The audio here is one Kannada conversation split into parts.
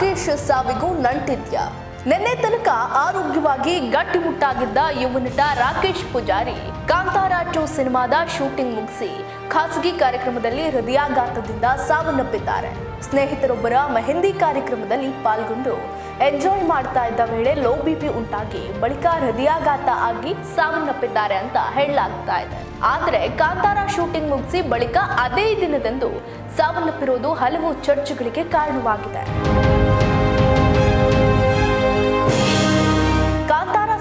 ರಾಕೇಶ್ ಸಾವಿಗೂ ನಂಟಿದ್ಯಾ? ನಿನ್ನೆ ತನಕ ಆರೋಗ್ಯವಾಗಿ ಗಟ್ಟಿಮುಟ್ಟಾಗಿದ್ದ ಯುವ ನಟ ರಾಕೇಶ್ ಪೂಜಾರಿ ಕಾಂತಾರ 2 ಸಿನಿಮಾದ ಶೂಟಿಂಗ್ ಮುಗಿಸಿ ಖಾಸಗಿ ಕಾರ್ಯಕ್ರಮದಲ್ಲಿ ಹೃದಯಾಘಾತದಿಂದ ಸಾವನ್ನಪ್ಪಿದ್ದಾರೆ. ಸ್ನೇಹಿತರೊಬ್ಬರ ಮೆಹಂದಿ ಕಾರ್ಯಕ್ರಮದಲ್ಲಿ ಪಾಲ್ಗೊಂಡು ಎಂಜಾಯ್ ಮಾಡ್ತಾ ಇದ್ದ ವೇಳೆ ಲೋ ಬಿಪಿ ಉಂಟಾಗಿ ಬಳಿಕ ಹೃದಯಾಘಾತ ಆಗಿ ಸಾವನ್ನಪ್ಪಿದ್ದಾರೆ ಅಂತ ಹೇಳಲಾಗ್ತಾ ಇದೆ. ಆದರೆ ಕಾಂತಾರ ಶೂಟಿಂಗ್ ಮುಗಿಸಿ ಬಳಿಕ ಅದೇ ದಿನದಂದು ಸಾವನ್ನಪ್ಪಿರೋದು ಹಲವು ಚರ್ಚೆಗಳಿಗೆ ಕಾರಣವಾಗಿದೆ.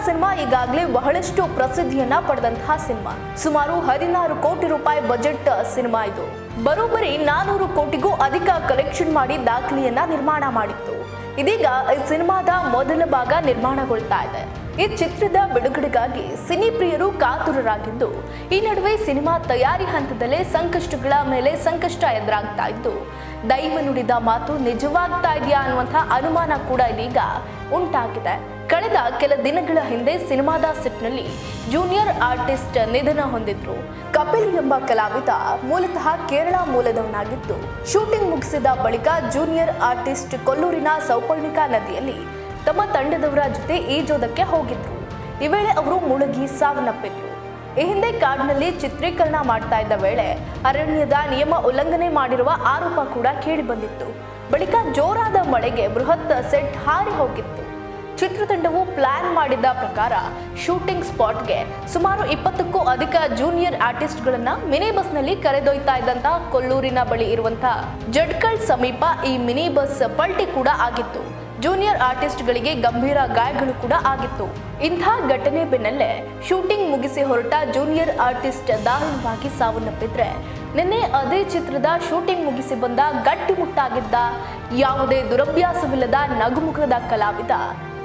ಸಿನಿಮಾ ಈಗಾಗಲೇ ಬಹಳಷ್ಟು ಪ್ರಸಿದ್ಧಿಯನ್ನ ಪಡೆದಂತಹ ಸಿನಿಮಾ. ಸುಮಾರು 16 ಕೋಟಿ ರೂಪಾಯಿ ಬಜೆಟ್ ಸಿನಿಮಾ ಇದು. ಬರೋಬ್ಬರಿ 400 ಕೋಟಿಗೂ ಅಧಿಕ ಕಲೆಕ್ಷನ್ ಮಾಡಿ ದಾಖಲೆಯನ್ನ ನಿರ್ಮಾಣ ಮಾಡಿತ್ತು. ಇದೀಗ ಈ ಸಿನಿಮಾದ ಮೊದಲ ಭಾಗ ನಿರ್ಮಾಣಗೊಳ್ತಾ ಇದೆ. ಈ ಚಿತ್ರದ ಬಿಡುಗಡೆಗಾಗಿ ಸಿನಿ ಪ್ರಿಯರು ಕಾತುರರಾಗಿದ್ದು, ಈ ನಡುವೆ ಸಿನಿಮಾ ತಯಾರಿ ಹಂತದಲ್ಲೇ ಸಂಕಷ್ಟಗಳ ಮೇಲೆ ಸಂಕಷ್ಟ ಎದುರಾಗ್ತಾ ಇದ್ದು, ದೈವ ನುಡಿದ ಮಾತು ನಿಜವಾಗ್ತಾ ಇದೆಯಾ ಅನ್ನುವಂತಹ ಅನುಮಾನ ಕೂಡ ಇದೀಗ ಉಂಟಾಗಿದೆ. ಕಳೆದ ಕೆಲ ದಿನಗಳ ಹಿಂದೆ ಸಿನಿಮಾದ ಸೆಟ್ನಲ್ಲಿ ಜೂನಿಯರ್ ಆರ್ಟಿಸ್ಟ್ ನಿಧನ ಹೊಂದಿದ್ರು. ಕಪಿಲ್ ಎಂಬ ಕಲಾವಿದ ಮೂಲತಃ ಕೇರಳ ಮೂಲದವನಾಗಿದ್ದು, ಶೂಟಿಂಗ್ ಮುಗಿಸಿದ ಬಳಿಕ ಜೂನಿಯರ್ ಆರ್ಟಿಸ್ಟ್ ಕೊಲ್ಲೂರಿನ ಸೌಪರ್ಣಿಕಾ ನದಿಯಲ್ಲಿ ತಮ್ಮ ತಂಡದವರ ಜೊತೆ ಈಜೋದಕ್ಕೆ ಹೋಗಿದ್ರು. ಈ ವೇಳೆ ಅವರು ಮುಳುಗಿ ಸಾವನ್ನಪ್ಪಿದ್ರು. ಈ ಹಿಂದೆ ಕಾಡಿನಲ್ಲಿ ಚಿತ್ರೀಕರಣ ಮಾಡ್ತಾ ಇದ್ದ ವೇಳೆ ಅರಣ್ಯದ ನಿಯಮ ಉಲ್ಲಂಘನೆ ಮಾಡಿರುವ ಆರೋಪ ಕೂಡ ಕೇಳಿ ಬಂದಿತ್ತು. ಬಳಿಕ ಜೋರಾದ ಮಳೆಗೆ ಬೃಹತ್ ಸೆಟ್ ಹಾರಿ ಹೋಗಿತ್ತು. ಚಿತ್ರತಂಡವು ಪ್ಲಾನ್ ಮಾಡಿದ ಪ್ರಕಾರ ಶೂಟಿಂಗ್ ಸ್ಪಾಟ್ಗೆ ಸುಮಾರು 20ಕ್ಕೂ ಅಧಿಕ ಜೂನಿಯರ್ ಆರ್ಟಿಸ್ಟ್ಗಳನ್ನ ಮಿನಿ ಬಸ್ನಲ್ಲಿ ಕರೆದೊಯ್ತಾ ಇದ್ದಂತ ಕೊಲ್ಲೂರಿನ ಬಳಿ ಇರುವಂತಹ ಜಡ್ಕಲ್ ಸಮೀಪ ಈ ಮಿನಿ ಬಸ್ ಪಲ್ಟಿ ಕೂಡ ಆಗಿತ್ತು. ಜೂನಿಯರ್ ಆರ್ಟಿಸ್ಟ್ಗಳಿಗೆ ಗಂಭೀರ ಗಾಯಗಳು ಕೂಡ ಆಗಿತ್ತು. ಇಂಥ ಘಟನೆ ಬೆನ್ನಲ್ಲೇ ಶೂಟಿಂಗ್ ಮುಗಿಸಿ ಹೊರಟ ಜೂನಿಯರ್ ಆರ್ಟಿಸ್ಟ್ ದಾರುಣವಾಗಿ ಸಾವನ್ನಪ್ಪಿದ್ರೆ, ನಿನ್ನೆ ಅದೇ ಚಿತ್ರದ ಶೂಟಿಂಗ್ ಮುಗಿಸಿ ಬಂದ ಗಟ್ಟಿಮುಟ್ಟಾಗಿದ್ದ ಯಾವುದೇ ದುರಭ್ಯಾಸವಿಲ್ಲದ ನಗುಮುಖದ ಕಲಾವಿದ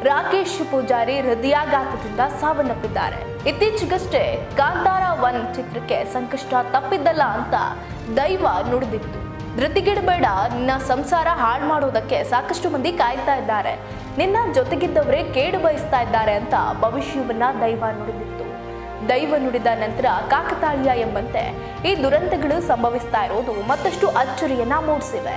ರಾಕೇಶ್ ಪೂಜಾರಿ ಹೃದಯಾಘಾತದಿಂದ ಸಾವನ್ನಪ್ಪಿದ್ದಾರೆ. ಇತ್ತೀಚೆಗಷ್ಟೇ ಕಾಂತಾರ 1 ಚಿತ್ರಕ್ಕೆ ಸಂಕಷ್ಟ ತಪ್ಪಿದ್ದಲ್ಲ ಅಂತ ದೈವ ನುಡಿದಿತ್ತು. ಧೃತಿಗೆಡಬೇಡ, ನಿನ್ನ ಸಂಸಾರ ಹಾಳು ಮಾಡೋದಕ್ಕೆ ಸಾಕಷ್ಟು ಮಂದಿ ಕಾಯ್ತಾ ಇದ್ದಾರೆ, ನಿನ್ನ ಜೊತೆಗಿದ್ದವರೇ ಕೇಡು ಬಯಸ್ತಾ ಇದ್ದಾರೆ ಅಂತ ಭವಿಷ್ಯವನ್ನ ದೈವ ನುಡಿದಿತ್ತು. ದೈವ ನುಡಿದ ನಂತರ ಕಾಕತಾಳೀಯ ಎಂಬಂತೆ ಈ ದುರಂತಗಳು ಸಂಭವಿಸ್ತಾ ಇರೋದು ಮತ್ತಷ್ಟು ಅಚ್ಚರಿಯನ್ನ ಮೂಡಿಸಿವೆ.